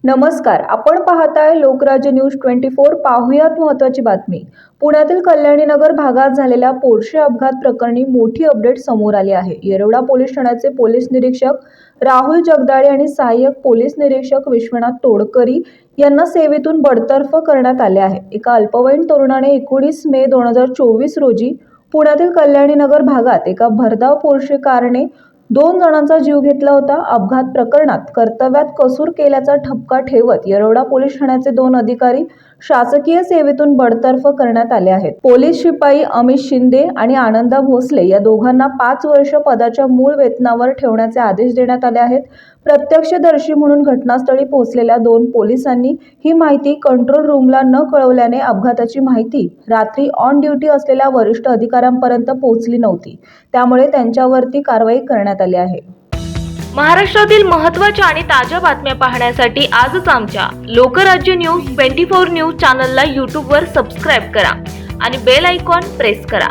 नमस्कार, आपण पाहताय लोकराज्य न्यूज 24। पाहुयात महत्त्वाची बातमी। पुण्यातील कल्याणीनगर भागात झालेल्या पोर्शे अपघात प्रकरणी मोठी अपडेट समोर आली आहे। येरवडा पोलीस ठाण्याचे पोलीस निरीक्षक राहुल जगदाळे आणि सहाय्यक पोलीस निरीक्षक विश्वनाथ तोडकरी यांना सेवेतून बडतर्फ करण्यात आले आहे। एका अल्पवयीन तरुणाने 19 मे 2024 रोजी पुण्यातील कल्याणीनगर भागात एका भरधाव पोर्शे कारने 2 जणांचा जीव घेतला होता। अपघात प्रकरणात कर्तव्यात कसूर केल्याचा ठपका ठेवत येरवडा पोलीस ठाण्याचे 2 अधिकारी शासकीय सेवेतून बडतर्फ करण्यात आले आहेत। पोलीस शिपाई अमित शिंदे आणि आनंदा भोसले या दोघांना 5 वर्ष पदाच्या मूळ वेतनावर ठेवण्याचे आदेश देण्यात आले आहेत। प्रत्यक्षदर्शी म्हणून घटनास्थळी पोहोचलेल्या 2 पोलिसांनी ही माहिती कंट्रोल रूमला न कळवल्याने अपघाताची माहिती रात्री ऑन ड्युटी असलेल्या वरिष्ठ अधिकाऱ्यांपर्यंत पोहोचली नव्हती। त्यामुळे त्यांच्यावरती कारवाई करण्यात आली आहे। महाराष्ट्रातील महत्त्वाच्या आणि ताज्या बातम्या पाहण्यासाठी आजच आमच्या लोकराज्य न्यूज 24 न्यूज चॅनलला YouTube वर सबस्क्राइब करा आणि बेल आयकॉन प्रेस करा।